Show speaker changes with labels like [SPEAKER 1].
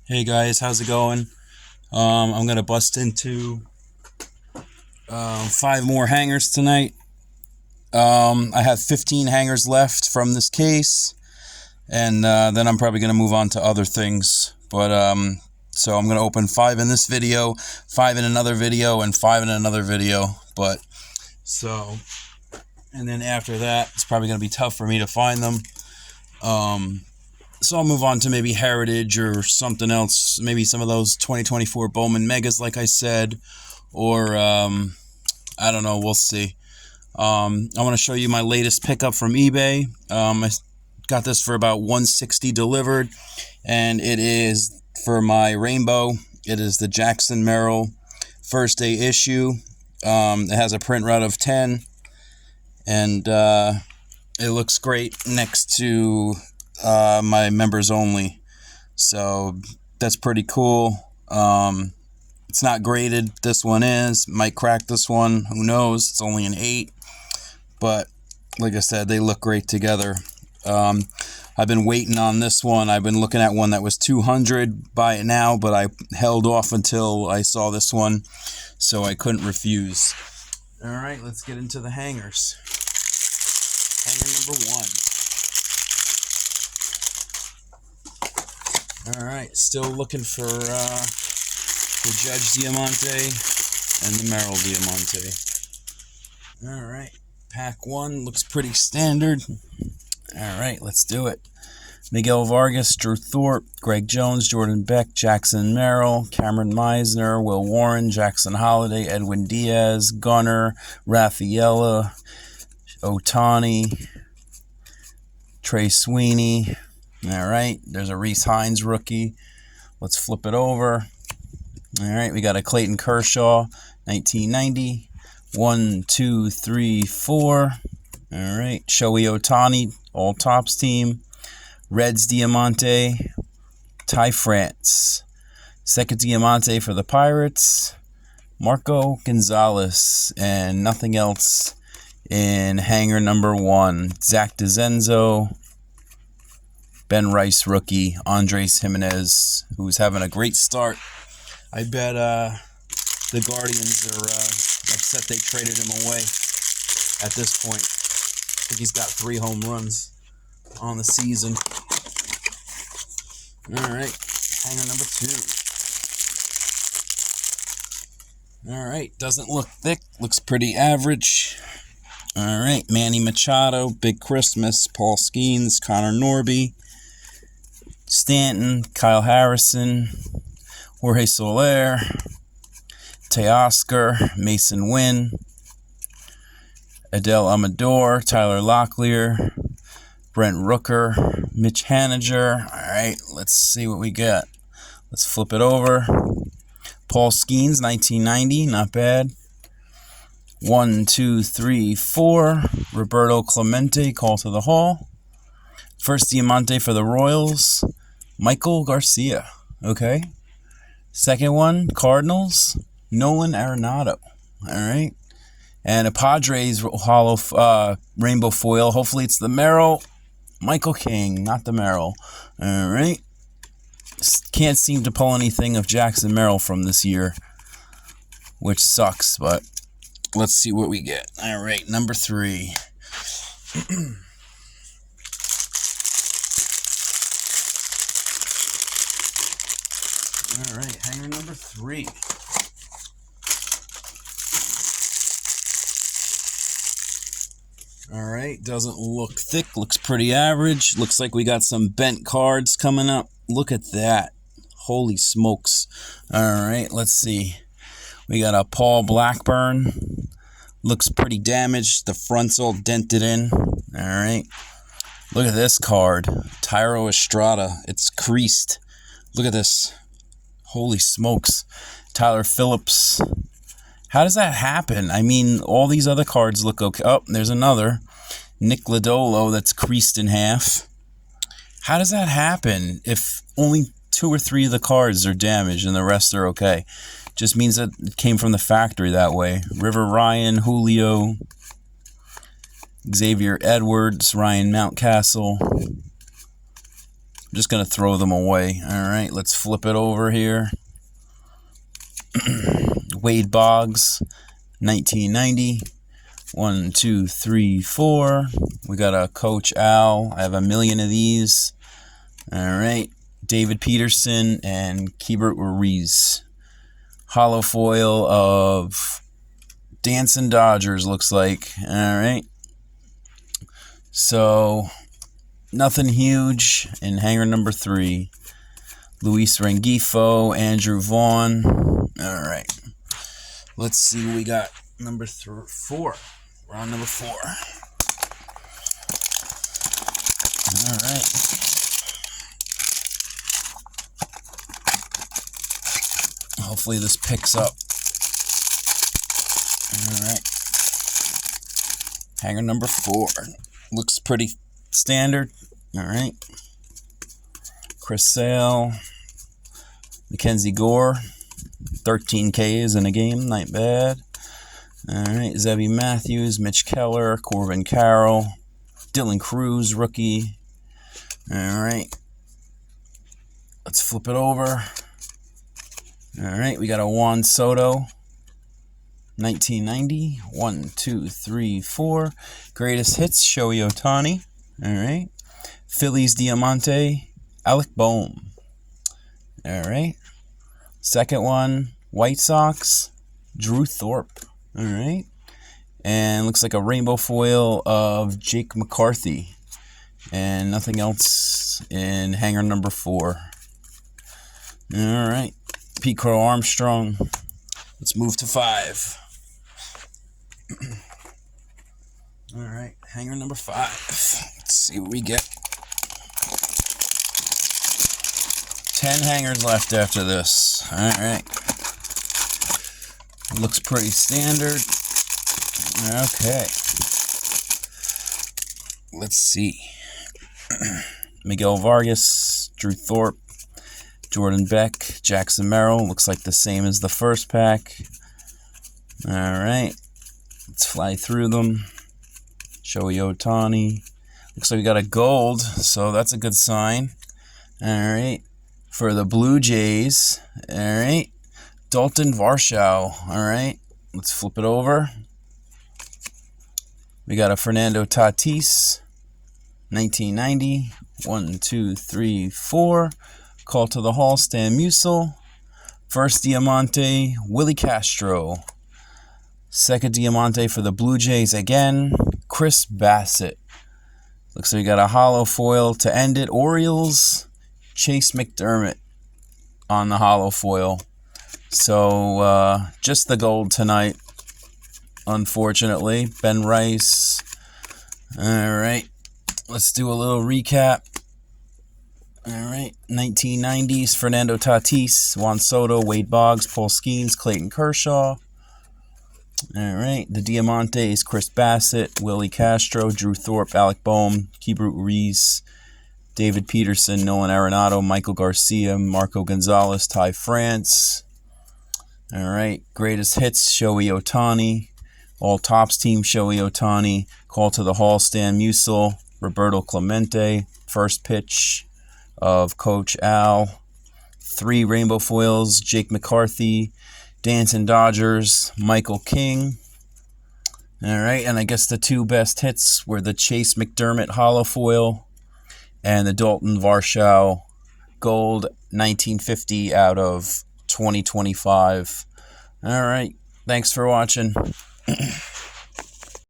[SPEAKER 1] Hey guys, how's it going? I'm gonna bust into 5 more hangers tonight. I have 15 hangers left from this case, and then I'm probably gonna move on to other things. But so I'm gonna open 5 in this video, 5 in another video, and 5 in another video. But so, and then after that, it's probably gonna be tough for me to find them. So I'll move on to maybe Heritage or something else. Maybe some of those 2024 Bowman Megas, like I said, or I don't know. We'll see. I want to show you my latest pickup from eBay. I got this for about $160 delivered, and it is for my Rainbow. It is the Jackson Merrill first day issue. It has a print run of 10, and it looks great next to my members only, so that's pretty cool. It's not graded. This one is. Might crack this one, who knows. It's only an 8, but like I said, they look great together. I've been waiting on this one. I've been looking at one that was 200 by it now, but I held off until I saw this one, so I couldn't refuse. All right, let's get into the hangers. Hanger number 1. Alright, still looking for the Judge Diamante and the Merrill Diamante. Alright, pack 1 looks pretty standard. Alright, let's do it. Miguel Vargas, Drew Thorpe, Greg Jones, Jordan Beck, Jackson Merrill, Cameron Meisner, Will Warren, Jackson Holiday, Edwin Diaz, Gunnar, Rafaela, Otani, Trey Sweeney. Alright, there's a Reese Hines rookie. Let's flip it over. Alright, we got a Clayton Kershaw, 1990. 1, 2, 3, 4. Alright, Shohei Otani, all tops team. Reds Diamante, Ty France. Second Diamante for the Pirates, Marco Gonzalez. And nothing else in hanger number 1. Zach DeZenzo, Ben Rice rookie, Andres Jimenez, who's having a great start. I bet the Guardians are upset they traded him away at this point. I think he's got 3 home runs on the season. All right, hanger number 2. All right, doesn't look thick, looks pretty average. All right, Manny Machado, Big Christmas, Paul Skeens, Connor Norby, Stanton, Kyle Harrison, Jorge Soler, Teoscar, Mason Wynn, Adele Amador, Tyler Locklear, Brent Rooker, Mitch Haniger. All right, let's see what we get. Let's flip it over. Paul Skeens, 1990, not bad. 1, 2, 3, 4. Roberto Clemente, call to the hall. First Diamante for the Royals, Michael Garcia. Okay. Second one, Cardinals, Nolan Arenado. All right. And a Padres hollow rainbow foil. Hopefully it's the Merrill, Michael King, not the Merrill. All right. Can't seem to pull anything of Jackson Merrill from this year, which sucks, but let's see what we get. All right, number 3. All right, hanger number 3. All right, doesn't look thick, looks pretty average. Looks like we got some bent cards coming up. Look at that. Holy smokes. All right, let's see. We got a Paul Blackburn. Looks pretty damaged. The front's all dented in. All right. Look at this card. Tyro Estrada. It's creased. Look at this. Holy smokes. Tyler Phillips. How does that happen? I mean, all these other cards look okay. Oh, there's another. Nick Lodolo that's creased in half. How does that happen if only 2 or 3 of the cards are damaged and the rest are okay? Just means that it came from the factory that way. River Ryan, Julio, Xavier Edwards, Ryan Mountcastle, I'm just going to throw them away. All right, let's flip it over here. Wade Boggs, 1990. 1, 2, 3, 4. We got a Coach Al. I have a million of these. All right. David Peterson and Keibert Ruiz. Hollow foil of Dancing Dodgers, looks like. All right. So, nothing huge in hanger number 3. Luis Rengifo, Andrew Vaughn. All right. Let's see what we got. Number 4. We're on number 4. All right. Hopefully this picks up. All right. Hanger number 4. Looks pretty standard. All right. Chris Sale. Mackenzie Gore. 13 Ks in a game. Not bad. All right. Zebby Matthews. Mitch Keller. Corbin Carroll. Dylan Cruz, rookie. All right. Let's flip it over. All right. We got a Juan Soto. 1990. 1, 2, 3, 4. Greatest hits, Shohei Ohtani. All right. Phillies Diamante, Alec Boehm. All right. Second one, White Sox, Drew Thorpe. All right. And looks like a rainbow foil of Jake McCarthy. And nothing else in hanger number 4. All right. Pete Crow Armstrong. Let's move to 5. All right, hanger number 5. Let's see what we get. 10 hangers left after this. All right. Looks pretty standard. Okay. Let's see. Miguel Vargas, Drew Thorpe, Jordan Beck, Jackson Merrill. Looks like the same as the first pack. All right. Let's fly through them. Shohei Ohtani. Looks like we got a gold, so that's a good sign. All right. For the Blue Jays. All right. Dalton Varsho. All right. Let's flip it over. We got a Fernando Tatis. 1990. 1, 2, 3, 4. Call to the Hall, Stan Musial. First Diamante, Willie Castro. Second Diamante for the Blue Jays again, Chris Bassett. Looks like we got a hollow foil to end it. Orioles, Chase McDermott on the hollow foil. So just the gold tonight, unfortunately. Ben Rice. All right, let's do a little recap. All right, 1990s, Fernando Tatis, Juan Soto, Wade Boggs, Paul Skeens, Clayton Kershaw. All right, the Diamantes, Chris Bassett, Willie Castro, Drew Thorpe, Alec Boehm, Keibert Ruiz, David Peterson, Nolan Arenado, Michael Garcia, Marco Gonzalez, Ty France. All right, greatest hits, Shohei Ohtani. All tops team, Shohei Ohtani. Call to the Hall, Stan Musial, Roberto Clemente. First pitch of Coach Al. 3 rainbow foils, Jake McCarthy, Dancing Dodgers, Michael King. All right, and I guess the 2 best hits were the Chase McDermott hollow foil and the Dalton Varsho gold 1950 out of 2025. All right, thanks for watching.